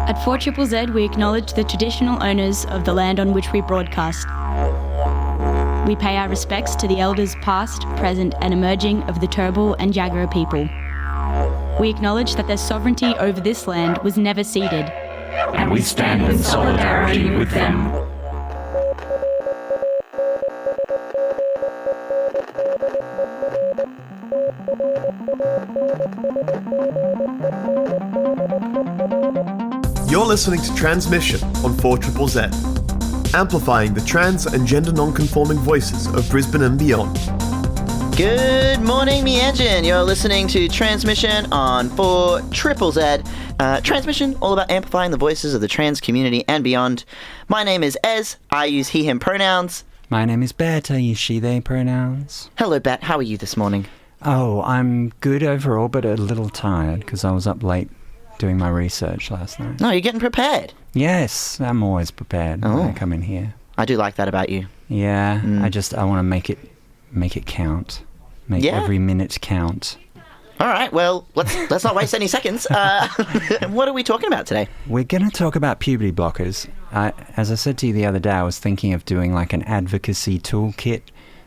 At 4ZZZ, we acknowledge the traditional owners of the land on which we broadcast. We pay our respects to the elders past, present and emerging of the Turrbal and Jagera people. We acknowledge that their sovereignty over this land was never ceded. And we stand in solidarity with them. You're listening to Transmission on 4ZZZ, amplifying the trans and gender non-conforming voices of Brisbane and beyond. Good morning, Meanjin. You're listening to Transmission on 4ZZZ. Transmission, all about amplifying the voices of the trans community and beyond. My name is Ez. I use he, him pronouns. My name is Bette. I use she, they pronouns. Hello, Bette. How are you this morning? Oh, I'm good overall, but a little tired because I was up late doing my research last night. No, you're getting prepared. Yes, I'm always prepared when I come in here. I do like that about you. Yeah, I want to make it count. Make every minute count. All right, well, let's not waste any seconds. What are we talking about today? We're going to talk about puberty blockers. As I said to you the other day, I was thinking of doing like an advocacy toolkit,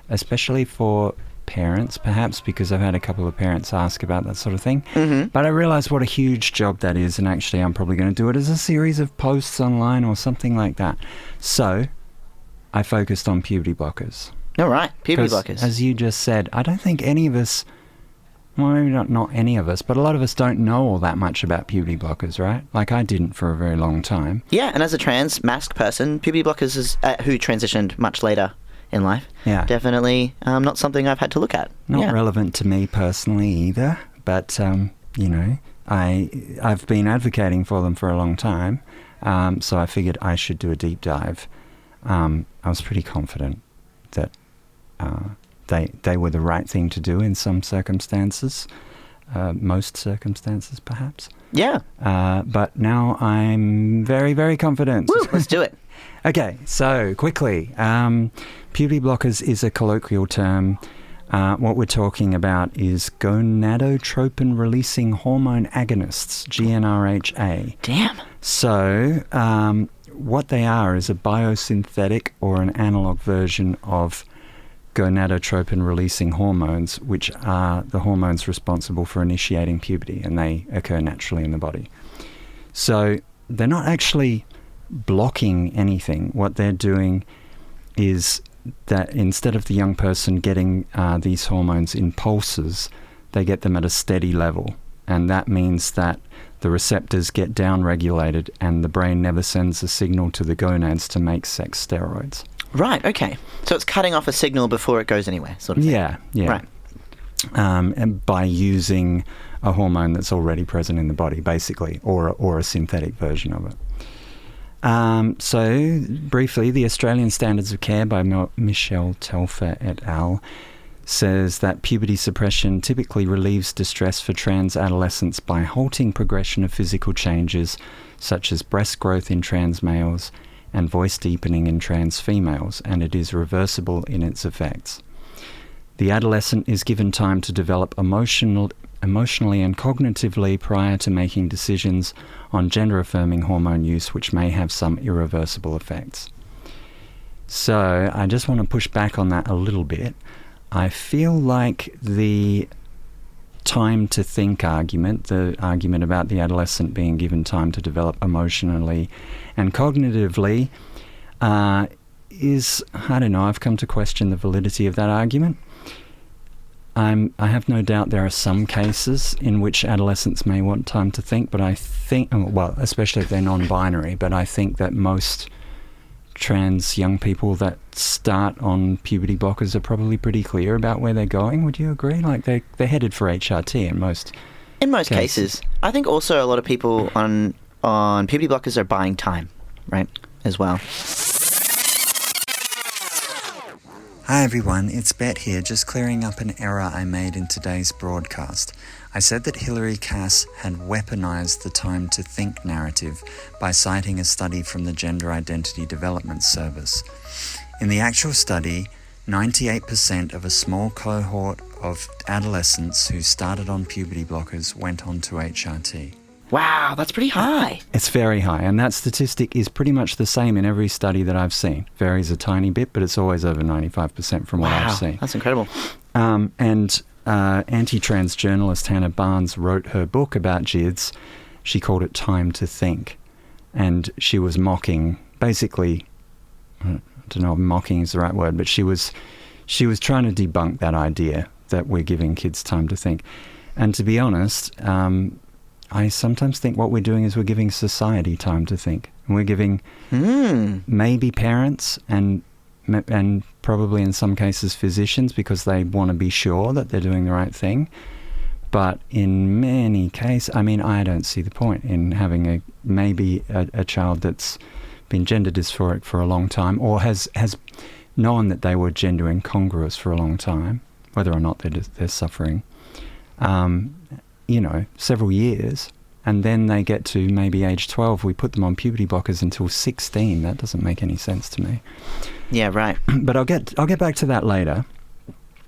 especially for parents, perhaps, because I've had a couple of parents ask about that sort of thing. Mm-hmm. But I realised what a huge job that is, and actually I'm probably going to do it as a series of posts online or something like that. So I focused on puberty blockers. All right, puberty blockers. As you just said, I don't think any of us, well, maybe not any of us, but a lot of us don't know all that much about puberty blockers, right? Like I didn't for a very long time. Yeah, and as a trans masked person, puberty blockers is who transitioned much later in life. Yeah. Definitely not something I've had to look at. Not relevant to me personally either, but, I've been advocating for them for a long time, so I figured I should do a deep dive. I was pretty confident that they were the right thing to do in some circumstances, most circumstances perhaps. Yeah. But now I'm very, very confident. Woo, let's do it. Okay, so quickly, puberty blockers is a colloquial term. What we're talking about is gonadotropin-releasing hormone agonists, GnRHa. Damn. So what they are is a biosynthetic or an analog version of gonadotropin-releasing hormones, which are the hormones responsible for initiating puberty, and they occur naturally in the body. So they're not actually blocking anything. What they're doing is that instead of the young person getting these hormones in pulses, they get them at a steady level. And that means that the receptors get down-regulated and the brain never sends a signal to the gonads to make sex steroids. Right, okay. So it's cutting off a signal before it goes anywhere, sort of thing. Yeah. Right. And by using a hormone that's already present in the body, basically, or a synthetic version of it. So, briefly, the Australian Standards of Care by Michelle Telfer et al. Says that puberty suppression typically relieves distress for trans adolescents by halting progression of physical changes such as breast growth in trans males and voice deepening in trans females, and it is reversible in its effects. The adolescent is given time to develop emotionally and cognitively prior to making decisions on gender-affirming hormone use, which may have some irreversible effects. So I just want to push back on that a little bit. I feel like the time to think argument, the argument about the adolescent being given time to develop emotionally and cognitively, is, I don't know, I've come to question the validity of that argument. I have no doubt there are some cases in which adolescents may want time to think, but I think, well, especially if they're non-binary, but I think that most trans young people that start on puberty blockers are probably pretty clear about where they're going. Would you agree? Like they're headed for HRT in most cases. I think also a lot of people on puberty blockers are buying time, right, as well. Hi everyone, it's Bette here, just clearing up an error I made in today's broadcast. I said that Hilary Cass had weaponized the time to think narrative by citing a study from the Gender Identity Development Service. In the actual study, 98% of a small cohort of adolescents who started on puberty blockers went on to HRT. Wow, that's pretty high. It's very high, and that statistic is pretty much the same in every study that I've seen. Varies a tiny bit, but it's always over 95% from what I've seen. That's incredible. And anti-trans journalist Hannah Barnes wrote her book about GIDS. She called it Time to Think, and she was mocking, basically, I don't know if mocking is the right word, but she was trying to debunk that idea that we're giving kids time to think. And to be honest, I sometimes think what we're doing is we're giving society time to think. And we're giving maybe parents and probably in some cases physicians, because they want to be sure that they're doing the right thing. But in many cases, I mean, I don't see the point in having a child that's been gender dysphoric for a long time, or has known that they were gender incongruous for a long time, whether or not they're suffering, several years, and then they get to maybe age 12, we put them on puberty blockers until 16. That doesn't make any sense to me. Yeah, right. But I'll get back to that later,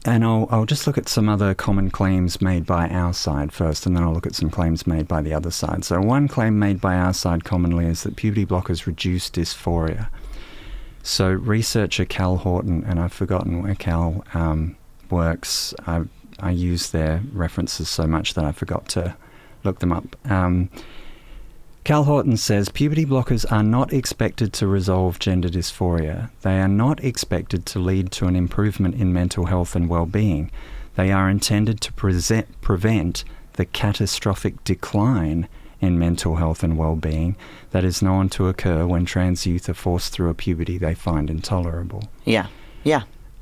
and I'll just look at some other common claims made by our side first, and then I'll look at some claims made by the other side. So one claim made by our side commonly is that puberty blockers reduce dysphoria. So researcher Cal Horton, and I've forgotten where Cal works. I use their references so much that I forgot to look them up. Cal Horton says puberty blockers are not expected to resolve gender dysphoria. They are not expected to lead to an improvement in mental health and well-being. They are intended to prevent the catastrophic decline in mental health and well-being that is known to occur when trans youth are forced through a puberty they find intolerable. Yeah.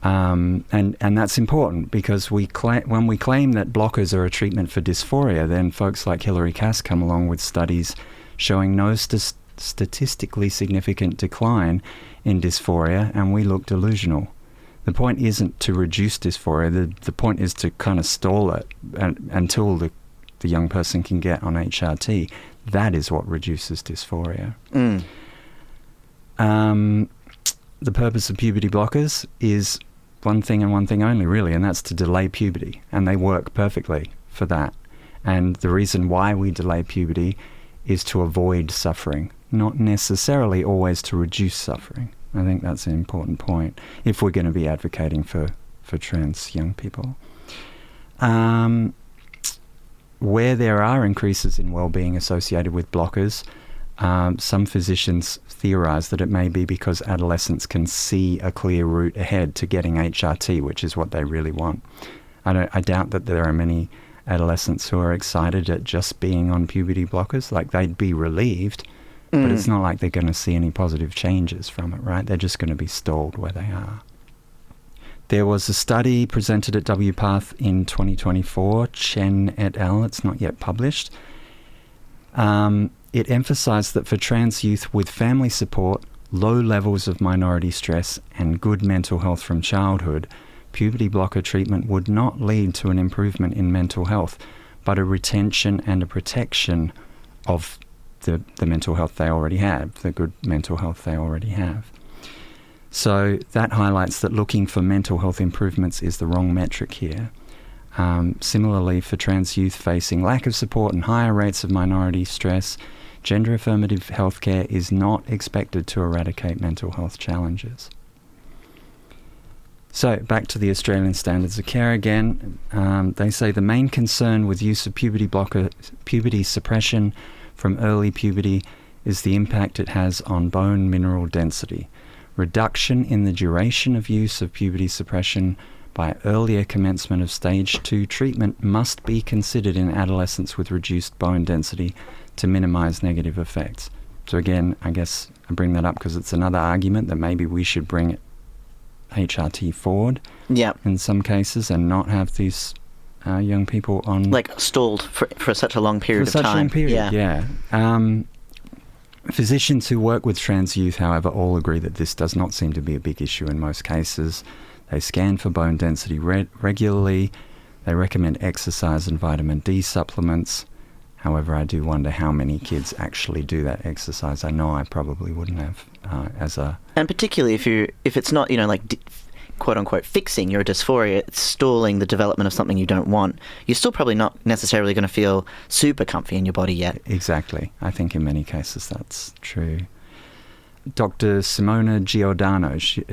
And that's important, because when we claim that blockers are a treatment for dysphoria, then folks like Hilary Cass come along with studies showing no statistically significant decline in dysphoria, and we look delusional. The point isn't to reduce dysphoria. The point is to kind of stall it until the young person can get on HRT. That is what reduces dysphoria. The purpose of puberty blockers is one thing and one thing only, really, and that's to delay puberty. And they work perfectly for that. And the reason why we delay puberty is to avoid suffering, not necessarily always to reduce suffering. I think that's an important point if we're going to be advocating for trans young people. Where there are increases in well-being associated with blockers, some physicians theorise that it may be because adolescents can see a clear route ahead to getting HRT, which is what they really want. I doubt that there are many adolescents who are excited at just being on puberty blockers. Like, they'd be relieved, but it's not like they're going to see any positive changes from it, right? They're just going to be stalled where they are. There was a study presented at WPATH in 2024, Chen et al. It's not yet published. It emphasised that for trans youth with family support, low levels of minority stress, and good mental health from childhood, puberty blocker treatment would not lead to an improvement in mental health, but a retention and a protection of the mental health they already have, the good mental health they already have. So that highlights that looking for mental health improvements is the wrong metric here. Similarly, for trans youth facing lack of support and higher rates of minority stress, gender affirmative healthcare is not expected to eradicate mental health challenges. So back to the Australian Standards of Care again. They say the main concern with use of puberty suppression from early puberty is the impact it has on bone mineral density. Reduction in the duration of use of puberty suppression by earlier commencement of stage 2 treatment must be considered in adolescents with reduced bone density to minimise negative effects. So again, I guess I bring that up because it's another argument that maybe we should bring HRT forward in some cases and not have these young people on... Like stalled for such a long period of time. For such a long period, yeah. Physicians who work with trans youth, however, all agree that this does not seem to be a big issue in most cases. They scan for bone density regularly. They recommend exercise and vitamin D supplements. However, I do wonder how many kids actually do that exercise. I know I probably wouldn't have And particularly if it's not, quote-unquote fixing your dysphoria, it's stalling the development of something you don't want, you're still probably not necessarily going to feel super comfy in your body yet. Exactly. I think in many cases that's true. Dr. Simona Giordano, she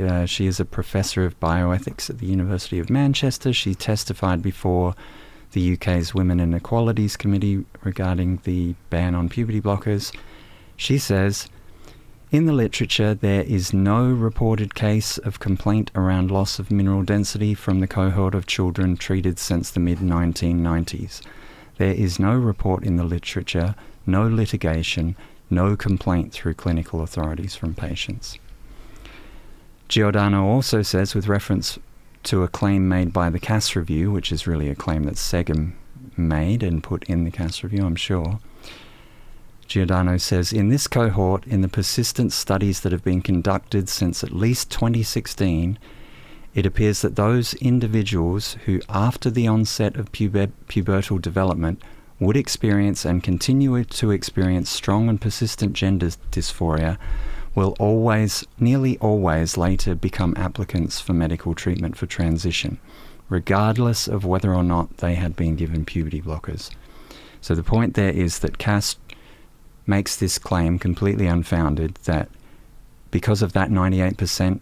is a professor of bioethics at the University of Manchester. She testified before the UK's Women and Equalities Committee regarding the ban on puberty blockers. She says, in the literature, there is no reported case of complaint around loss of mineral density from the cohort of children treated since the mid-1990s. There is no report in the literature, no litigation, no complaint through clinical authorities from patients. Giordano also says, with reference to a claim made by the Cass Review, which is really a claim that Segum made and put in the Cass Review, I'm sure. Giordano says, in this cohort, in the persistent studies that have been conducted since at least 2016, it appears that those individuals who, after the onset of pubertal development, would experience and continue to experience strong and persistent gender dysphoria will nearly always later become applicants for medical treatment for transition, regardless of whether or not they had been given puberty blockers. So the point there is that Cass makes this claim completely unfounded, that because of that 98%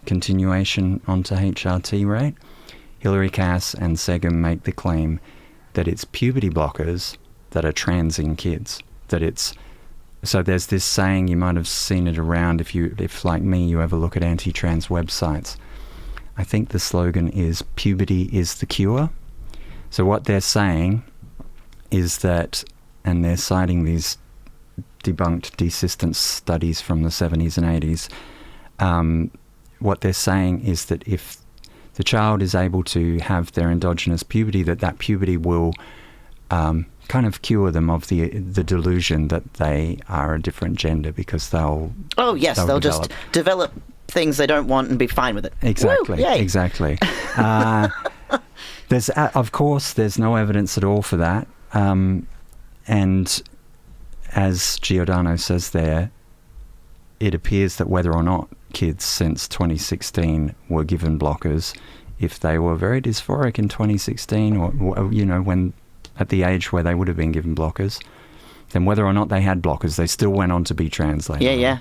continuation onto HRT rate, Hilary Cass and Segum make the claim that it's puberty blockers that are transing kids. So there's this saying, you might have seen it around if like me, you ever look at anti-trans websites. I think the slogan is, puberty is the cure. So what they're saying is that, and they're citing these debunked desistance studies from the 70s and 80s, what they're saying is that if the child is able to have their endogenous puberty, that puberty will kind of cure them of the delusion that they are a different gender, because they'll just develop things they don't want and be fine with it. Exactly. Woo, exactly. There's no evidence at all for that, and as Giordano says there, it appears that whether or not kids since 2016 were given blockers, if they were very dysphoric in 2016, or when at the age where they would have been given blockers, then whether or not they had blockers, they still went on to be trans later. Yeah.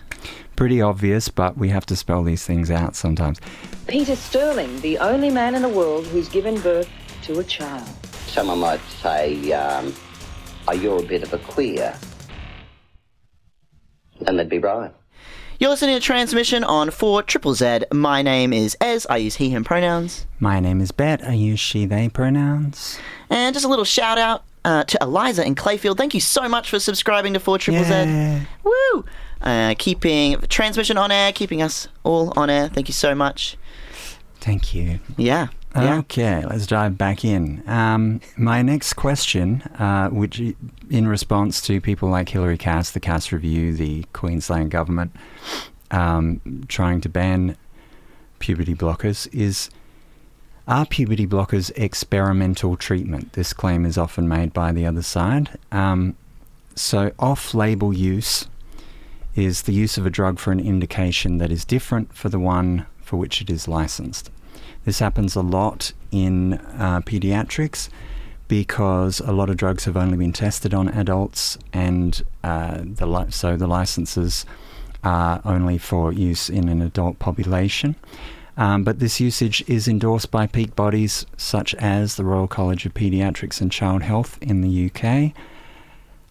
Pretty obvious, but we have to spell these things out sometimes. Peter Sterling, the only man in the world who's given birth to a child. Someone might say, are you a bit of a queer? And they'd be right. You're listening to Transmission on 4ZZZ. My name is Ez. I use he, him pronouns. My name is Bette. I use she, they pronouns. And just a little shout out to Eliza in Clayfield. Thank you so much for subscribing to 4ZZZ. Yeah. Woo! Keeping Transmission on air, keeping us all on air. Thank you so much. Thank you. Yeah. Okay, let's dive back in. My next question, which in response to people like Hilary Cass, the Cass Review, the Queensland government trying to ban puberty blockers, is, are puberty blockers experimental treatment? This claim is often made by the other side. So off-label use is the use of a drug for an indication that is different for the one for which it is licensed. This happens a lot in pediatrics because a lot of drugs have only been tested on adults, and so the licenses are only for use in an adult population. But this usage is endorsed by peak bodies such as the Royal College of Paediatrics and Child Health in the UK.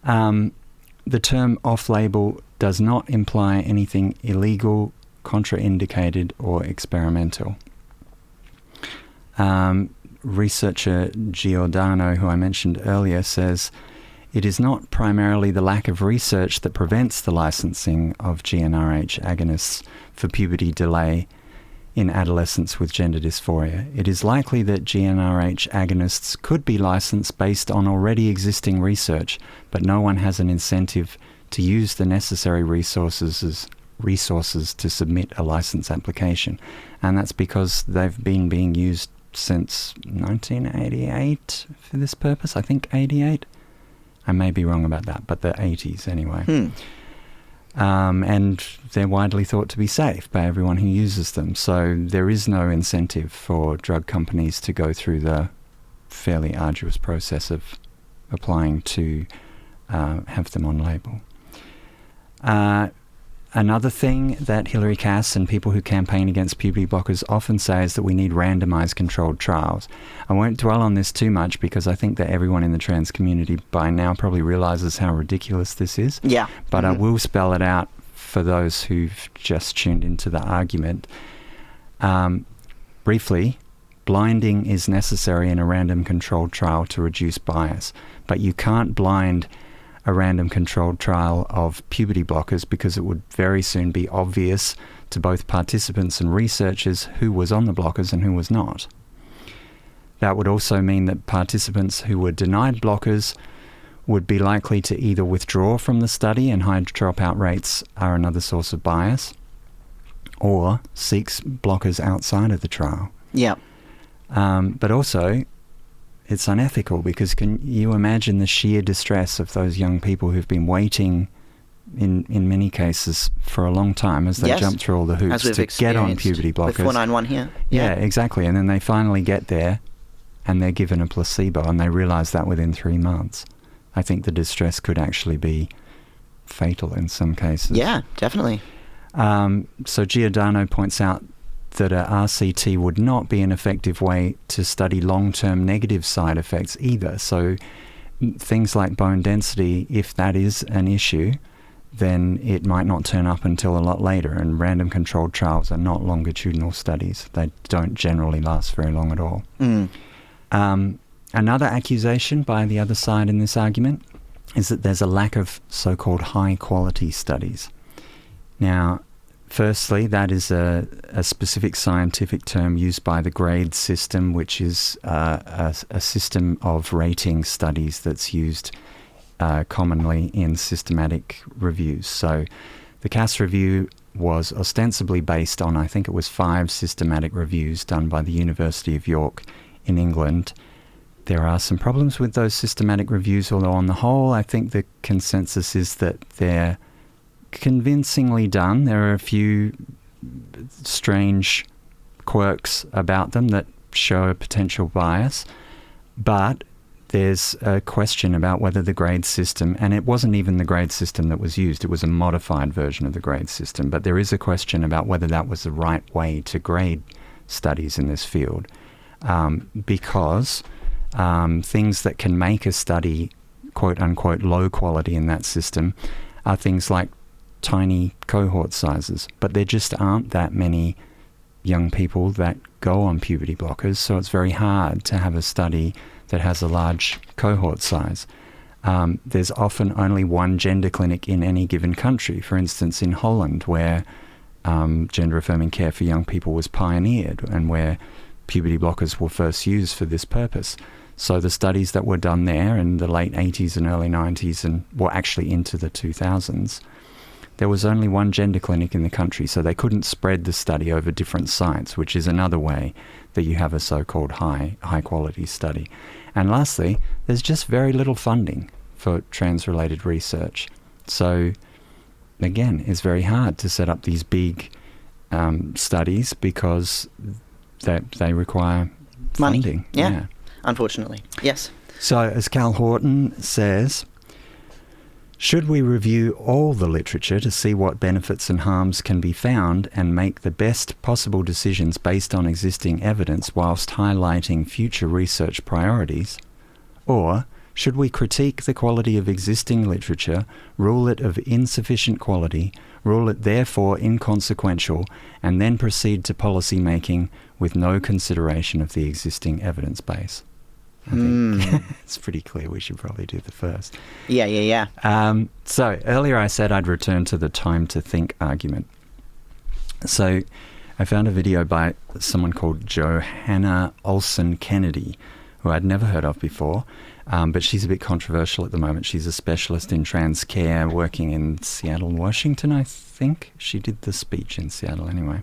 The term off-label does not imply anything illegal, contraindicated, or experimental. Researcher Giordano, who I mentioned earlier, says it is not primarily the lack of research that prevents the licensing of GnRH agonists for puberty delay in adolescents with gender dysphoria. It is likely that GnRH agonists could be licensed based on already existing research, but no one has an incentive to use the necessary resources to submit a license application. And that's because they've been being used since 1988 for this purpose. I think 88. I may be wrong about that, but the 80s anyway. and they're widely thought to be safe by everyone who uses them. So there is no incentive for drug companies to go through the fairly arduous process of applying to have them on label. Another thing that Hilary Cass and people who campaign against puberty blockers often say is that we need randomised controlled trials. I won't dwell on this too much because I think that everyone in the trans community by now probably realises how ridiculous this is. Yeah. But I will spell it out for those who've just tuned into the argument. Briefly, blinding is necessary in a random controlled trial to reduce bias, but you can't blind a random controlled trial of puberty blockers because it would very soon be obvious to both participants and researchers who was on the blockers and who was not. That would also mean that participants who were denied blockers would be likely to either withdraw from the study, and high dropout rates are another source of bias, or seek blockers outside of the trial. Yeah. But also, it's unethical because can you imagine the sheer distress of those young people who've been waiting in many cases for a long time as they jump through all the hoops to get on puberty blockers. With 491 here. Yeah, exactly. And then they finally get there and they're given a placebo and they realise that within 3 months. I think the distress could actually be fatal in some cases. Yeah, definitely. So Giordano points out that a RCT would not be an effective way to study long-term negative side effects either. So things like bone density, if that is an issue, then it might not turn up until a lot later, and random controlled trials are not longitudinal studies. They don't generally last very long at all. Another accusation by the other side in this argument is that there's a lack of so-called high-quality studies. Now, firstly, that is a specific scientific term used by the GRADE system, which is a system of rating studies that's used commonly in systematic reviews. So the Cass review was ostensibly based on, I think it was 5 systematic reviews done by the University of York in England. There are some problems with those systematic reviews, although on the whole, I think the consensus is that they're convincingly done. There are a few strange quirks about them that show a potential bias, but there's a question about whether the grade system, and it wasn't even the grade system that was used, it was a modified version of the grade system, but there is a question about whether that was the right way to grade studies in this field, because things that can make a study quote-unquote low quality in that system are things like tiny cohort sizes, but there just aren't that many young people that go on puberty blockers, so it's very hard to have a study that has a large cohort size. There's often only one gender clinic in any given country. For instance, in Holland, where gender-affirming care for young people was pioneered and where puberty blockers were first used for this purpose. So the studies that were done there in the late 80s and early 90s and were actually into the 2000s, there was only one gender clinic in the country, so they couldn't spread the study over different sites, which is another way that you have a so-called high-quality study. And lastly, there's just very little funding for trans-related research. So, again, it's very hard to set up these big studies because they require funding. Money. Yeah, unfortunately. Yes. So, as Cal Horton says, should we review all the literature to see what benefits and harms can be found and make the best possible decisions based on existing evidence whilst highlighting future research priorities? Or should we critique the quality of existing literature, rule it of insufficient quality, rule it therefore inconsequential, and then proceed to policy making with no consideration of the existing evidence base? I think it's pretty clear we should probably do the first. Yeah. So earlier I said I'd return to the time to think argument. So I found a video by someone called Johanna Olsen-Kennedy, who I'd never heard of before, but she's a bit controversial at the moment. She's a specialist in trans care working in Seattle, Washington, I think. She did the speech in Seattle anyway.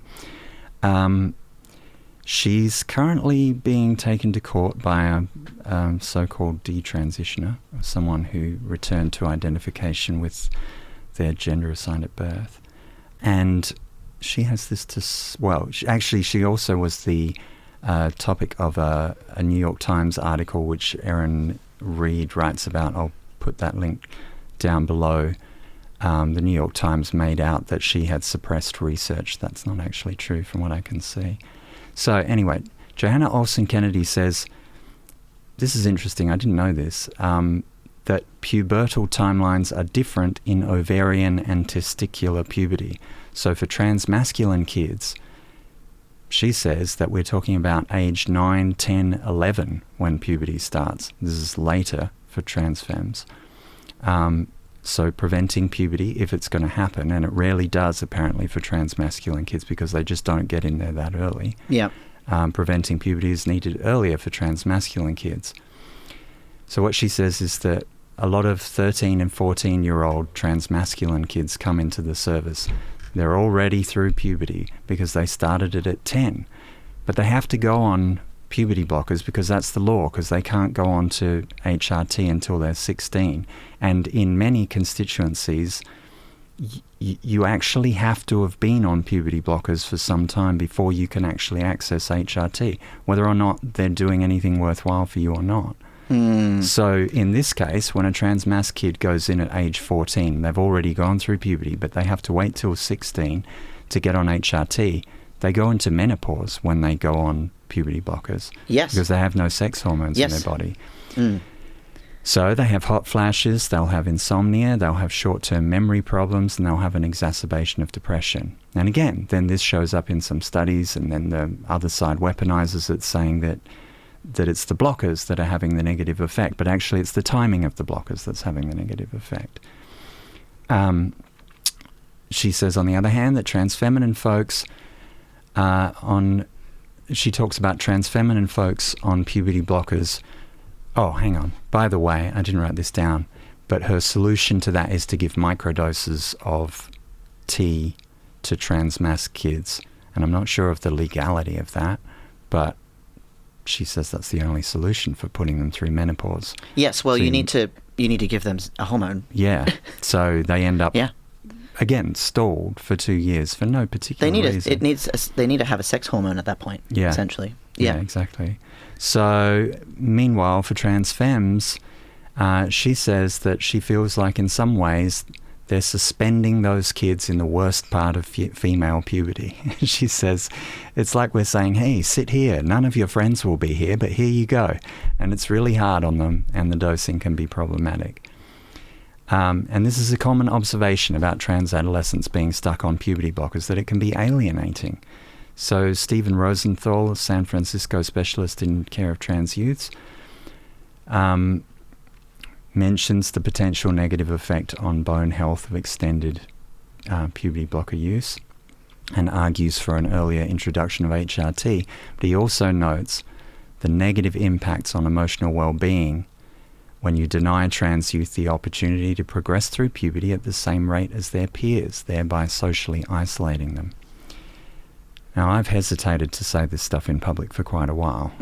She's currently being taken to court by a so-called detransitioner, someone who returned to identification with their gender assigned at birth. And she has this she also was the topic of a New York Times article, which Erin Reed writes about. I'll put that link down below. The New York Times made out that she had suppressed research. That's not actually true from what I can see. So anyway, Johanna Olsen-Kennedy says, this is interesting, I didn't know this, that pubertal timelines are different in ovarian and testicular puberty. So for transmasculine kids, she says that we're talking about age 9, 10, 11 when puberty starts. This is later for trans femmes. So preventing puberty, if it's going to happen, and it rarely does apparently for transmasculine kids because they just don't get in there that early. Yeah. Preventing puberty is needed earlier for transmasculine kids. So what she says is that a lot of 13 and 14-year-old transmasculine kids come into the service. They're already through puberty because they started it at 10. But they have to go on puberty blockers because that's the law, because they can't go on to HRT until they're 16. And in many constituencies, you actually have to have been on puberty blockers for some time before you can actually access HRT, whether or not they're doing anything worthwhile for you or not. So in this case, when a transmas kid goes in at age 14, they've already gone through puberty, but they have to wait till 16 to get on HRT. They go into menopause when they go on puberty blockers. Yes. Because they have no sex hormones in their body. So they have hot flashes, they'll have insomnia, they'll have short-term memory problems, and they'll have an exacerbation of depression. And again, then this shows up in some studies, and then the other side weaponizes it, saying that it's the blockers that are having the negative effect, but actually it's the timing of the blockers that's having the negative effect. She says, on the other hand, that transfeminine folks she talks about transfeminine folks on puberty blockers. Oh, hang on. By the way, I didn't write this down, but her solution to that is to give microdoses of T to transmas kids. And I'm not sure of the legality of that, but she says that's the only solution for putting them through menopause. Yes, well, so you need to give them a hormone. Yeah, so they end up again stalled for 2 years for no particular reason. They need to have a sex hormone at that point. Yeah, essentially. Yeah, exactly. So meanwhile, for trans femmes, she says that she feels like in some ways they're suspending those kids in the worst part of female puberty. She says, it's like we're saying, hey, sit here. None of your friends will be here, but here you go. And it's really hard on them, and the dosing can be problematic. And this is a common observation about trans adolescents being stuck on puberty blockers, that it can be alienating. So Stephen Rosenthal, a San Francisco specialist in care of trans youths, mentions the potential negative effect on bone health of extended puberty blocker use and argues for an earlier introduction of HRT. But he also notes the negative impacts on emotional well-being when you deny trans youth the opportunity to progress through puberty at the same rate as their peers, thereby socially isolating them. Now, I've hesitated to say this stuff in public for quite a while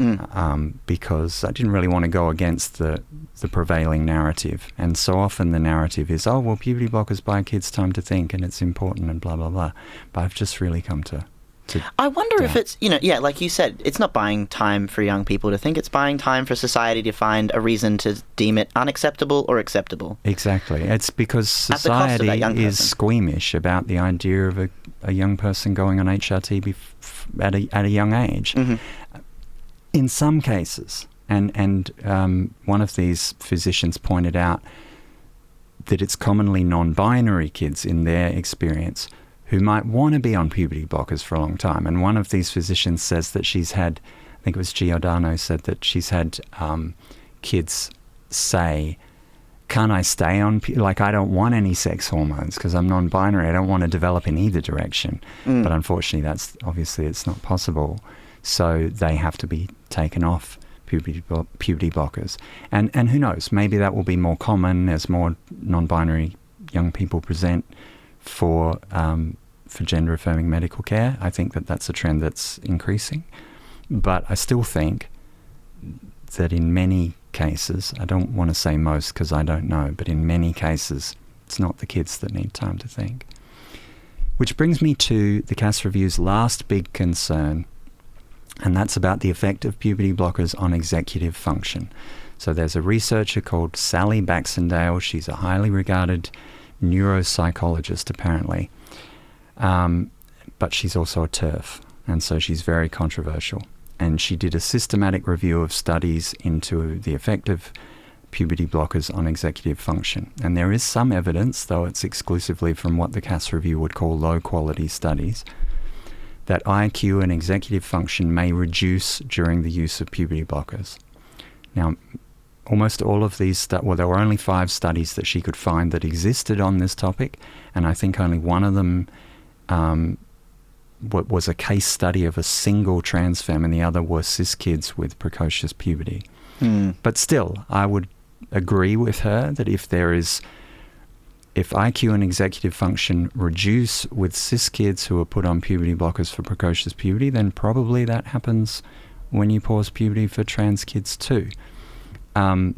because I didn't really want to go against the prevailing narrative. And so often the narrative is, oh, well, puberty blockers buy kids time to think and it's important and blah, blah, blah. But I've just really come to I wonder if it's, like you said, it's not buying time for young people to think. It's buying time for society to find a reason to deem it unacceptable or acceptable. Exactly. It's because society is squeamish about the idea of a young person going on HRT at a young age. Mm-hmm. In some cases, and one of these physicians pointed out that it's commonly non-binary kids in their experience who might want to be on puberty blockers for a long time. And one of these physicians says that she's had, I think it was Giordano, said that she's had kids say, can't I stay on, I don't want any sex hormones because I'm non-binary, I don't want to develop in either direction. But unfortunately, it's not possible. So they have to be taken off puberty blockers. And who knows, maybe that will be more common as more non-binary young people present for gender-affirming medical care. I think that's a trend that's increasing. But I still think that in many cases, I don't want to say most because I don't know, but in many cases, It's not the kids that need time to think. Which brings me to the Cass Review's last big concern, and that's about the effect of puberty blockers on executive function. So there's a researcher called Sally Baxandale. She's a highly regarded neuropsychologist, apparently. But she's also a TERF, and so she's very controversial. And she did a systematic review of studies into the effect of puberty blockers on executive function. And there is some evidence, though it's exclusively from what the Cass Review would call low-quality studies, that IQ and executive function may reduce during the use of puberty blockers. Now, almost all of these, there were only 5 studies that she could find that existed on this topic, and I think only one of them was a case study of a single trans femme, and the other were cis kids with precocious puberty. But still, I would agree with her that if IQ and executive function reduce with cis kids who are put on puberty blockers for precocious puberty, then probably that happens when you pause puberty for trans kids too. But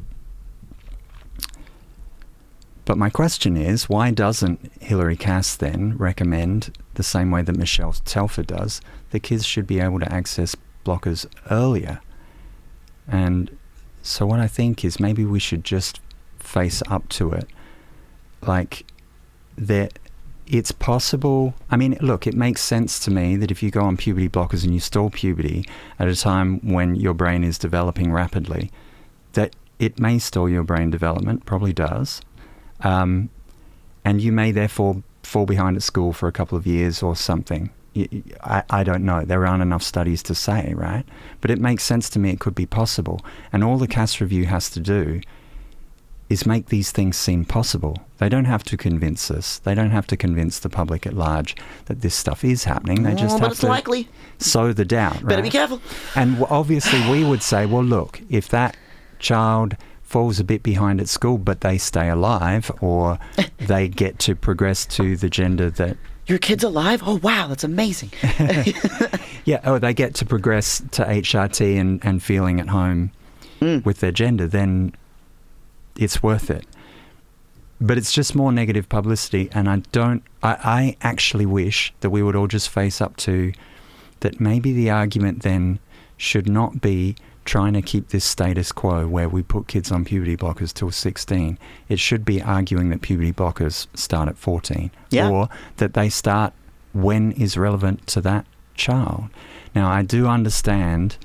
my question is, why doesn't Hilary Cass then recommend, the same way that Michelle Telfer does, that kids should be able to access blockers earlier? And so what I think is maybe we should just face up to it. Like, that it's possible. I mean, look, it makes sense to me that if you go on puberty blockers and you stall puberty at a time when your brain is developing rapidly, that it may stall your brain development, probably does. And you may therefore fall behind at school for a couple of years or something. I don't know. There aren't enough studies to say, right? But it makes sense to me it could be possible. And all the Cass Review has to do is make these things seem possible. They don't have to convince us. They don't have to convince the public at large that this stuff is happening. They just have to likely. Sow the doubt, right? Better be careful. And obviously we would say, well, look, if that child falls a bit behind at school but they stay alive, or they get to progress to the gender that... Your kid's alive? Oh, wow, that's amazing. Yeah, or they get to progress to HRT and feeling at home with their gender, then it's worth it. But it's just more negative publicity, and I actually wish that we would all just face up to that maybe the argument then should not be trying to keep this status quo where we put kids on puberty blockers till 16. It should be arguing that puberty blockers start at 14, or that they start when is relevant to that child. Now, I do understand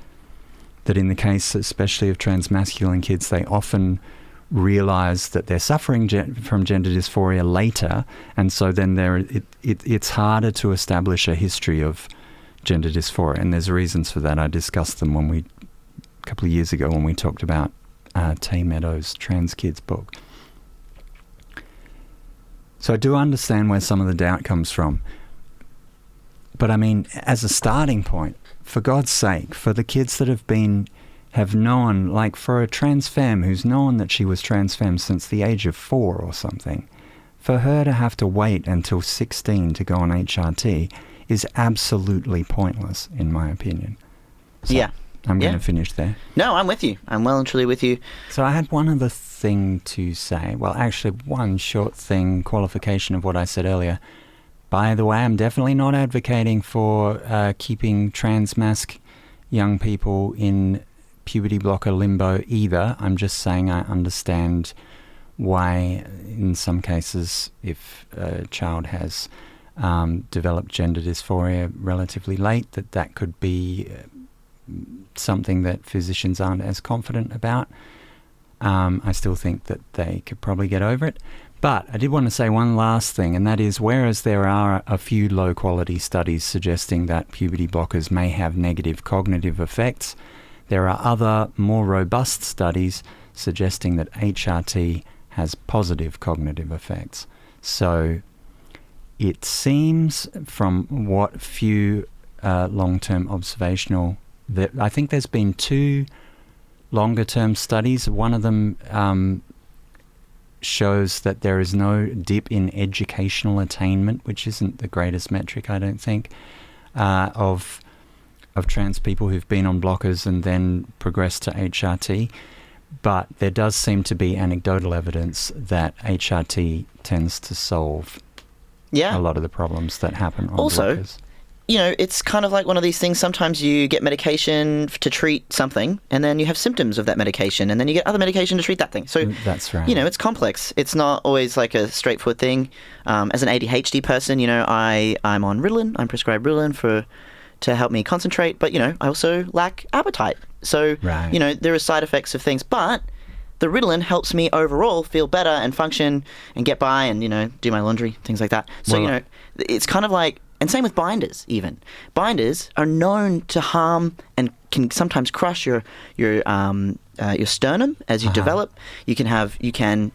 that in the case especially of transmasculine kids, they often realise that they're suffering from gender dysphoria later, and so then it's harder to establish a history of gender dysphoria, and there's reasons for that. I discussed them a couple of years ago when we talked about Tay Meadows' Trans Kids book. So I do understand where some of the doubt comes from. But I mean, as a starting point, for God's sake, for the kids that have known, like for a trans femme who's known that she was trans femme since the age of 4 or something, for her to have to wait until 16 to go on HRT is absolutely pointless, in my opinion. So, yeah. I'm going to finish there. No, I'm with you. I'm well and truly with you. So I had one other thing to say. Well, actually, one short thing, qualification of what I said earlier. By the way, I'm definitely not advocating for keeping trans-masc young people in puberty blocker limbo either. I'm just saying I understand why, in some cases, if a child has developed gender dysphoria relatively late, that could be... something that physicians aren't as confident about. I still think that they could probably get over it. But I did want to say one last thing, and that is, whereas there are a few low-quality studies suggesting that puberty blockers may have negative cognitive effects, there are other more robust studies suggesting that HRT has positive cognitive effects. So it seems from what few long-term observational... I think there's been 2 longer-term studies. One of them shows that there is no dip in educational attainment, which isn't the greatest metric, I don't think, of trans people who've been on blockers and then progressed to HRT. But there does seem to be anecdotal evidence that HRT tends to solve a lot of the problems that happen on blockers. You know, it's kind of like one of these things. Sometimes you get medication to treat something, and then you have symptoms of that medication, and then you get other medication to treat that thing. So that's right. You know, it's complex. It's not always like a straightforward thing. As an ADHD person, you know, I'm on Ritalin. I'm prescribed Ritalin to help me concentrate, but, you know, I also lack appetite. So, you know, there are side effects of things, but the Ritalin helps me overall feel better and function and get by and, you know, do my laundry, things like that. So, you know, it's kind of like, and same with binders even. Binders are known to harm and can sometimes crush your sternum as you develop. You can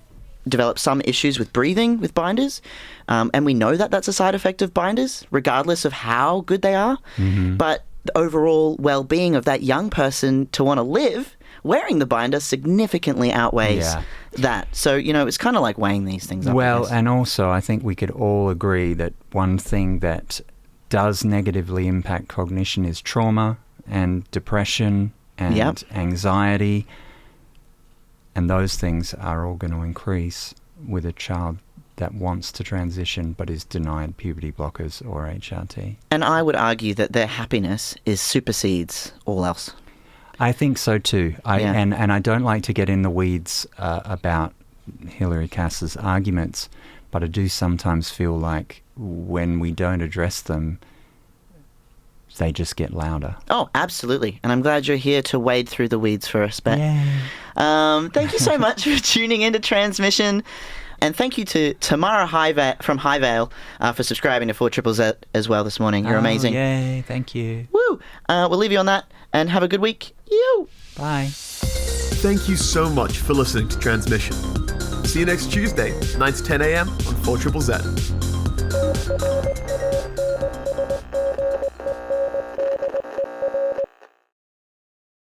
develop some issues with breathing with binders, and we know that that's a side effect of binders, regardless of how good they are. But the overall well-being of that young person to want to live wearing the binder significantly outweighs that. So, you know, it's kind of like weighing these things up. Well, and also I think we could all agree that one thing that does negatively impact cognition is trauma and depression and anxiety. And those things are all going to increase with a child that wants to transition but is denied puberty blockers or HRT. And I would argue that their happiness supersedes all else. I think so too. And I don't like to get in the weeds about Hilary Cass's arguments, but I do sometimes feel like when we don't address them, they just get louder. Oh, absolutely. And I'm glad you're here to wade through the weeds for us, Bette. Thank you so much for tuning into Transmission. And thank you to Tamara from Highvale for subscribing to 4ZZZ as well this morning. You're amazing. Yay, thank you. Woo! We'll leave you on that and have a good week. You. Bye. Thank you so much for listening to Transmission. See you next Tuesday, 9 to 10 a.m. on 4ZZZ.